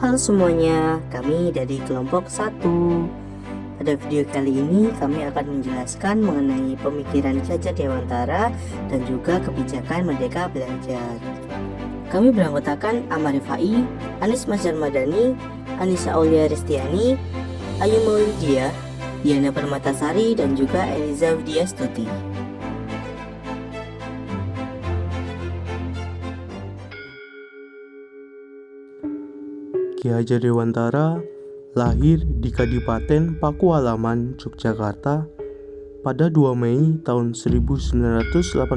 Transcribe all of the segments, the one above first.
Halo semuanya, kami dari kelompok 1. Pada video kali ini kami akan menjelaskan mengenai pemikiran Ki Hajar Dewantara dan juga kebijakan Merdeka Belajar. Kami beranggotakan Ahmad Rifai, Anis Mazhar Madani, Anissa Aulia Ristiani, Ayu Maulidia, Diana Permatasari, dan juga Eliza Widya Stuti. Ki Hajar Dewantara lahir di Kadipaten Pakualaman, Yogyakarta pada 2 Mei tahun 1989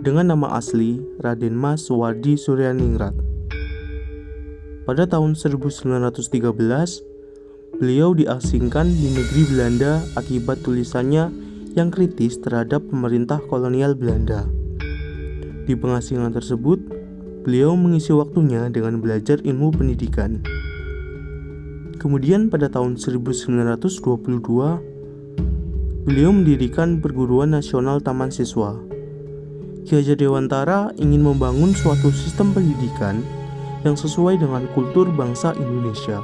dengan nama asli Raden Mas Suwardi Suryaningrat. Pada tahun 1913, beliau diasingkan di negeri Belanda akibat tulisannya yang kritis terhadap pemerintah kolonial Belanda. Di pengasingan tersebut, beliau mengisi waktunya dengan belajar ilmu pendidikan. Kemudian pada tahun 1922, beliau mendirikan Perguruan Nasional Taman Siswa. Ki Hajar Dewantara ingin membangun suatu sistem pendidikan yang sesuai dengan kultur bangsa Indonesia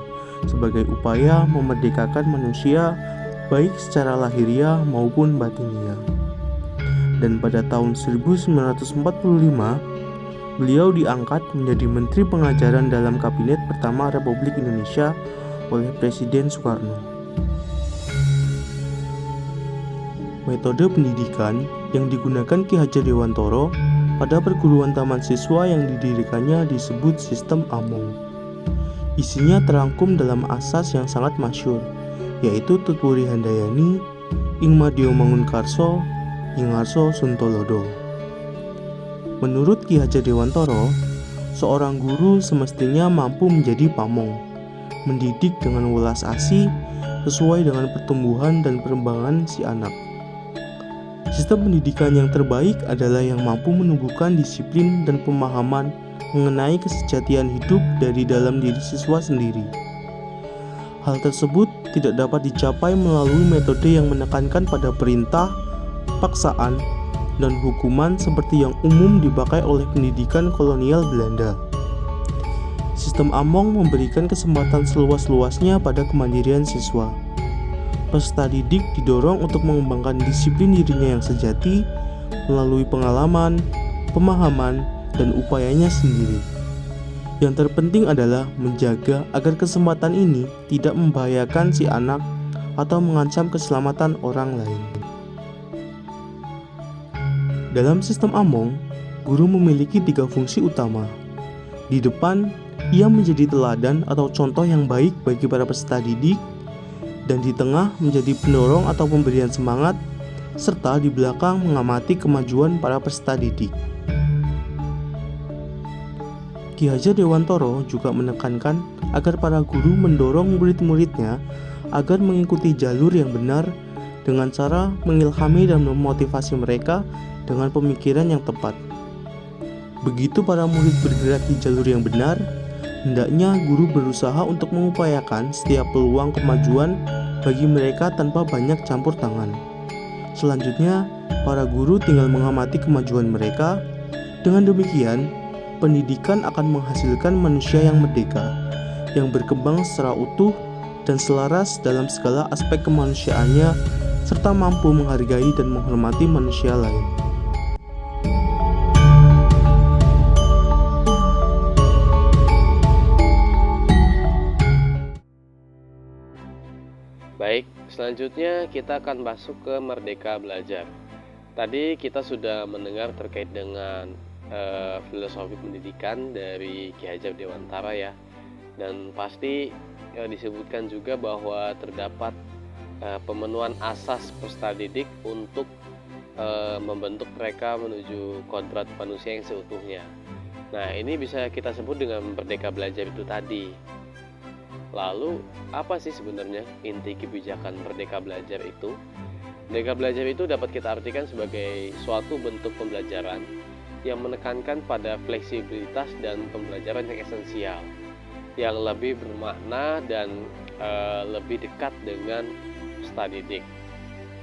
sebagai upaya memerdekakan manusia baik secara lahiriah maupun batiniah. Dan pada tahun 1945, beliau diangkat menjadi Menteri Pengajaran dalam Kabinet pertama Republik Indonesia oleh Presiden Soekarno. Metode pendidikan yang digunakan Ki Hajar Dewantara pada perguruan taman siswa yang didirikannya disebut sistem Among. Isinya terangkum dalam asas yang sangat masyhur, yaitu Tutwuri Handayani, Ing Madya Mangunkarso, Ingarso Suntolodo. Menurut Ki Hajar Dewantara, seorang guru semestinya mampu menjadi pamong, mendidik dengan welas asih sesuai dengan pertumbuhan dan perkembangan si anak. Sistem pendidikan yang terbaik adalah yang mampu menumbuhkan disiplin dan pemahaman mengenai kesejatian hidup dari dalam diri siswa sendiri. Hal tersebut tidak dapat dicapai melalui metode yang menekankan pada perintah, paksaan, dan hukuman seperti yang umum dipakai oleh pendidikan kolonial Belanda. Sistem Among memberikan kesempatan seluas-luasnya pada kemandirian siswa. Peserta didik didorong untuk mengembangkan disiplin dirinya yang sejati melalui pengalaman, pemahaman, dan upayanya sendiri. Yang terpenting adalah menjaga agar kesempatan ini tidak membahayakan si anak atau mengancam keselamatan orang lain. Dalam sistem Among, guru memiliki 3 fungsi utama. Di depan, ia menjadi teladan atau contoh yang baik bagi para peserta didik, dan di tengah menjadi pendorong atau pemberian semangat, serta di belakang mengamati kemajuan para peserta didik. Ki Hajar Dewantara juga menekankan agar para guru mendorong murid-muridnya agar mengikuti jalur yang benar dengan cara mengilhami dan memotivasi mereka dengan pemikiran yang tepat. Begitu para murid bergerak di jalur yang benar, hendaknya guru berusaha untuk mengupayakan setiap peluang kemajuan bagi mereka tanpa banyak campur tangan. Selanjutnya, para guru tinggal mengamati kemajuan mereka. Dengan demikian, pendidikan akan menghasilkan manusia yang merdeka, yang berkembang secara utuh dan selaras dalam segala aspek kemanusiaannya, serta mampu menghargai dan menghormati manusia lain. Baik, selanjutnya kita akan masuk ke Merdeka Belajar. Tadi kita sudah mendengar terkait dengan filosofi pendidikan dari Ki Hajar Dewantara ya. Dan pasti disebutkan juga bahwa terdapat pemenuhan asas peserta didik untuk membentuk mereka menuju kodrat manusia yang seutuhnya. Nah, ini bisa kita sebut dengan Merdeka Belajar itu tadi. Lalu, apa sih sebenarnya inti kebijakan Merdeka Belajar itu? Merdeka Belajar itu dapat kita artikan sebagai suatu bentuk pembelajaran yang menekankan pada fleksibilitas dan pembelajaran yang esensial, yang lebih bermakna dan lebih dekat dengan peserta didik.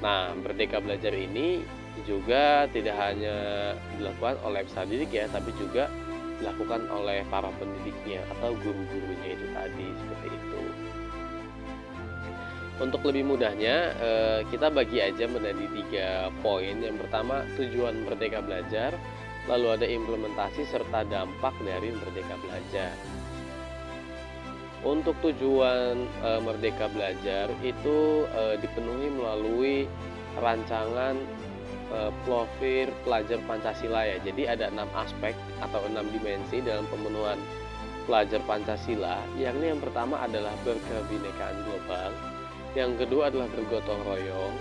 Nah, Merdeka Belajar ini juga tidak hanya dilakukan oleh peserta didik ya, tapi juga dilakukan oleh para pendidiknya atau guru-gurunya itu tadi, seperti itu. Untuk lebih mudahnya, kita bagi aja menjadi 3 poin. Yang pertama, tujuan Merdeka Belajar, lalu ada implementasi serta dampak dari Merdeka Belajar. Untuk tujuan Merdeka Belajar itu dipenuhi melalui rancangan profil pelajar Pancasila ya. Jadi ada 6 aspek atau 6 dimensi dalam pemenuhan pelajar Pancasila, yakni yang pertama adalah berkebinekaan global, yang kedua adalah bergotong royong,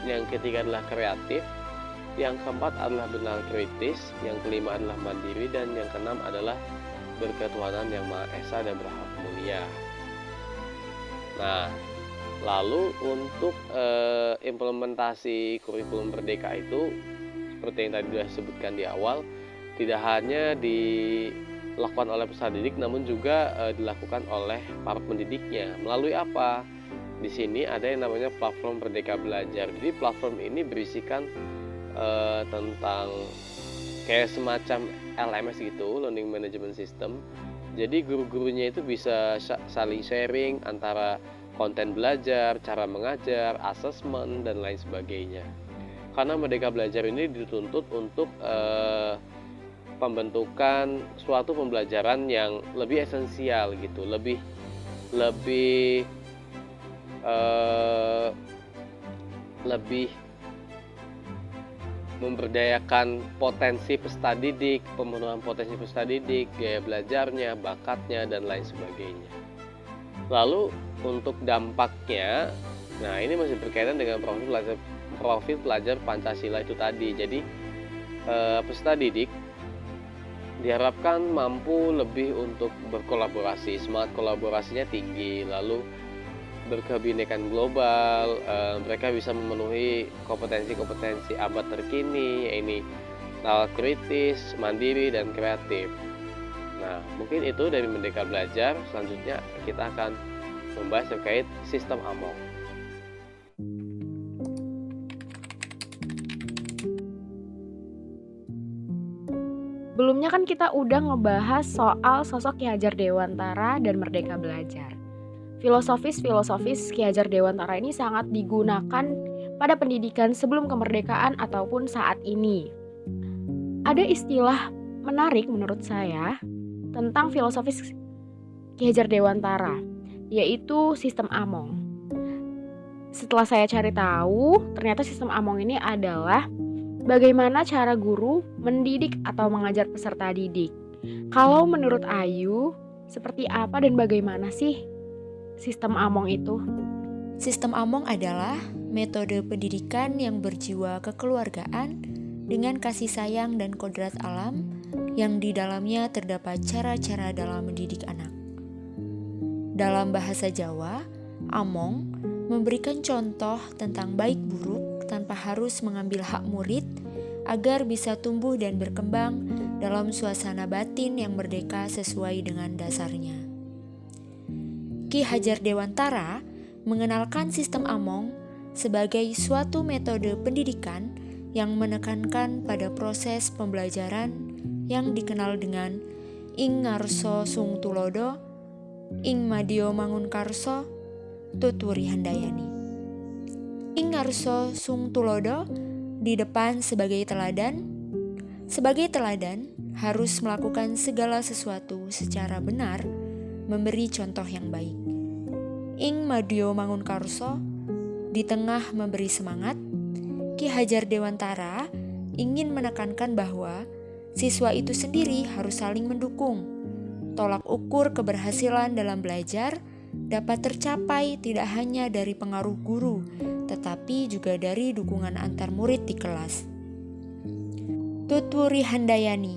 yang ketiga adalah kreatif, yang keempat adalah benar kritis, yang kelima adalah mandiri, dan yang keenam adalah berketuhanan yang Maha Esa dan berhak mulia. Nah, lalu untuk implementasi kurikulum Merdeka itu seperti yang tadi sudah disebutkan di awal, tidak hanya dilakukan oleh peserta didik namun juga dilakukan oleh para pendidiknya. Melalui apa? Di sini ada yang namanya platform Merdeka Belajar. Jadi platform ini berisikan tentang kayak semacam LMS gitu, Learning Management System. Jadi guru-gurunya itu bisa saling sharing antara konten belajar, cara mengajar, asesmen, dan lain sebagainya. Karena Merdeka Belajar ini dituntut untuk pembentukan suatu pembelajaran yang lebih esensial gitu, lebih memberdayakan potensi peserta didik, pemenuhan potensi peserta didik, gaya belajarnya, bakatnya, dan lain sebagainya. Lalu untuk dampaknya, nah ini masih berkaitan dengan profil pelajar Pancasila itu tadi. Jadi peserta didik diharapkan mampu lebih untuk berkolaborasi, semangat kolaborasinya tinggi, lalu berkebinekaan global, mereka bisa memenuhi kompetensi-kompetensi abad terkini, ini nalar kritis, mandiri, dan kreatif. Nah, mungkin itu dari Merdeka Belajar. Selanjutnya kita akan membahas terkait sistem AMONG. Sebelumnya kan kita udah ngebahas soal sosok Ki Hajar Dewantara dan Merdeka Belajar. Filosofis Ki Hajar Dewantara ini sangat digunakan pada pendidikan sebelum kemerdekaan ataupun saat ini. Ada istilah menarik menurut saya tentang filosofis Ki Hajar Dewantara, yaitu sistem AMONG. Setelah saya cari tahu, ternyata sistem AMONG ini adalah bagaimana cara guru mendidik atau mengajar peserta didik. Kalau menurut Ayu, seperti apa dan bagaimana sih sistem AMONG itu? Sistem AMONG adalah metode pendidikan yang berjiwa kekeluargaan dengan kasih sayang dan kodrat alam yang di dalamnya terdapat cara-cara dalam mendidik anak. Dalam bahasa Jawa, AMONG memberikan contoh tentang baik buruk tanpa harus mengambil hak murid agar bisa tumbuh dan berkembang dalam suasana batin yang merdeka sesuai dengan dasarnya. Ki Hajar Dewantara mengenalkan sistem AMONG sebagai suatu metode pendidikan yang menekankan pada proses pembelajaran yang dikenal dengan ing ngarsa sung tulodo, ing madya mangunkarsa, tuturi handayani. Ing ngarsa sung tulodo di depan sebagai teladan. Sebagai teladan harus melakukan segala sesuatu secara benar, memberi contoh yang baik. Ing madya mangunkarsa di tengah memberi semangat. Ki Hajar Dewantara ingin menekankan bahwa siswa itu sendiri harus saling mendukung. Tolak ukur keberhasilan dalam belajar dapat tercapai tidak hanya dari pengaruh guru, tetapi juga dari dukungan antar murid di kelas. Tuturi handayani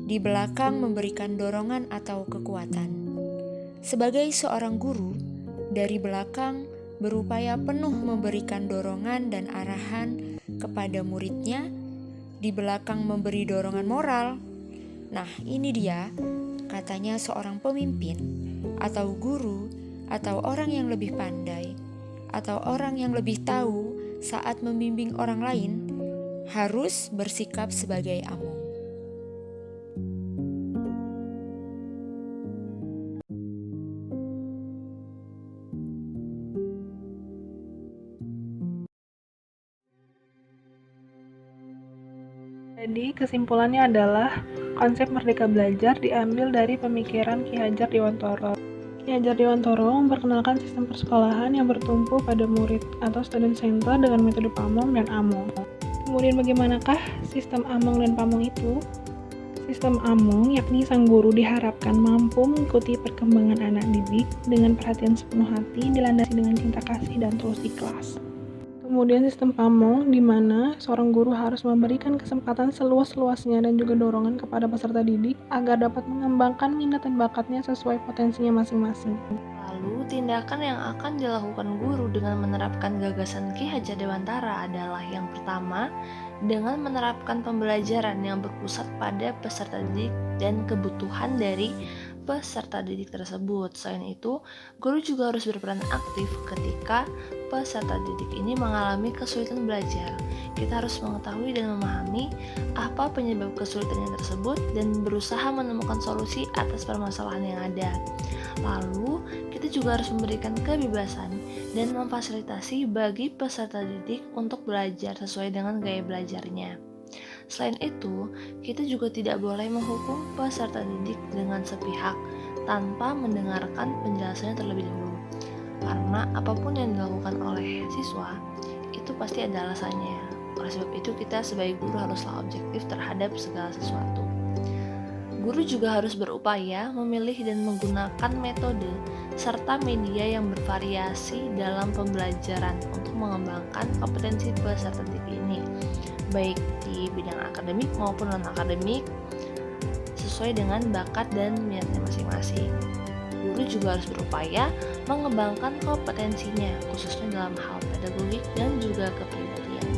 di belakang memberikan dorongan atau kekuatan. Sebagai seorang guru, dari belakang berupaya penuh memberikan dorongan dan arahan kepada muridnya, di belakang memberi dorongan moral. Nah, ini dia katanya seorang pemimpin atau guru atau orang yang lebih pandai atau orang yang lebih tahu saat membimbing orang lain harus bersikap sebagai AMONG. Jadi kesimpulannya adalah konsep Merdeka Belajar diambil dari pemikiran Ki Hajar Dewantara. Ki Hajar Dewantara memperkenalkan sistem persekolahan yang bertumpu pada murid atau student center dengan metode Pamong dan Among. Kemudian bagaimanakah sistem Among dan Pamong itu? Sistem Among yakni sang guru diharapkan mampu mengikuti perkembangan anak didik dengan perhatian sepenuh hati dilandasi dengan cinta kasih dan tulus ikhlas. Kemudian sistem Pamong di mana seorang guru harus memberikan kesempatan seluas-luasnya dan juga dorongan kepada peserta didik agar dapat mengembangkan minat dan bakatnya sesuai potensinya masing-masing. Lalu, tindakan yang akan dilakukan guru dengan menerapkan gagasan Ki Hajar Dewantara adalah yang pertama, dengan menerapkan pembelajaran yang berpusat pada peserta didik dan kebutuhan dari peserta didik tersebut. Selain itu, guru juga harus berperan aktif ketika peserta didik ini mengalami kesulitan belajar. Kita harus mengetahui dan memahami apa penyebab kesulitannya tersebut dan berusaha menemukan solusi atas permasalahan yang ada. Lalu, kita juga harus memberikan kebebasan dan memfasilitasi bagi peserta didik untuk belajar sesuai dengan gaya belajarnya. Selain itu, kita juga tidak boleh menghukum peserta didik dengan sepihak tanpa mendengarkan penjelasannya terlebih dahulu. Karena apapun yang dilakukan oleh siswa, itu pasti ada alasannya. Oleh sebab itu, kita sebagai guru haruslah objektif terhadap segala sesuatu. Guru juga harus berupaya memilih dan menggunakan metode serta media yang bervariasi dalam pembelajaran untuk mengembangkan kompetensi peserta didik ini, baik di bidang akademik maupun non-akademik, sesuai dengan bakat dan minatnya masing-masing. Guru juga harus berupaya mengembangkan kompetensinya, khususnya dalam hal pedagogik dan juga kepribadian.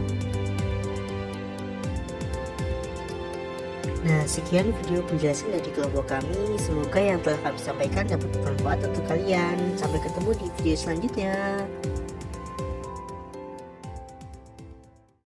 Nah, sekian video penjelasan dari kelompok kami. Semoga yang telah kami sampaikan dapat bermanfaat untuk kalian. Sampai ketemu di video selanjutnya.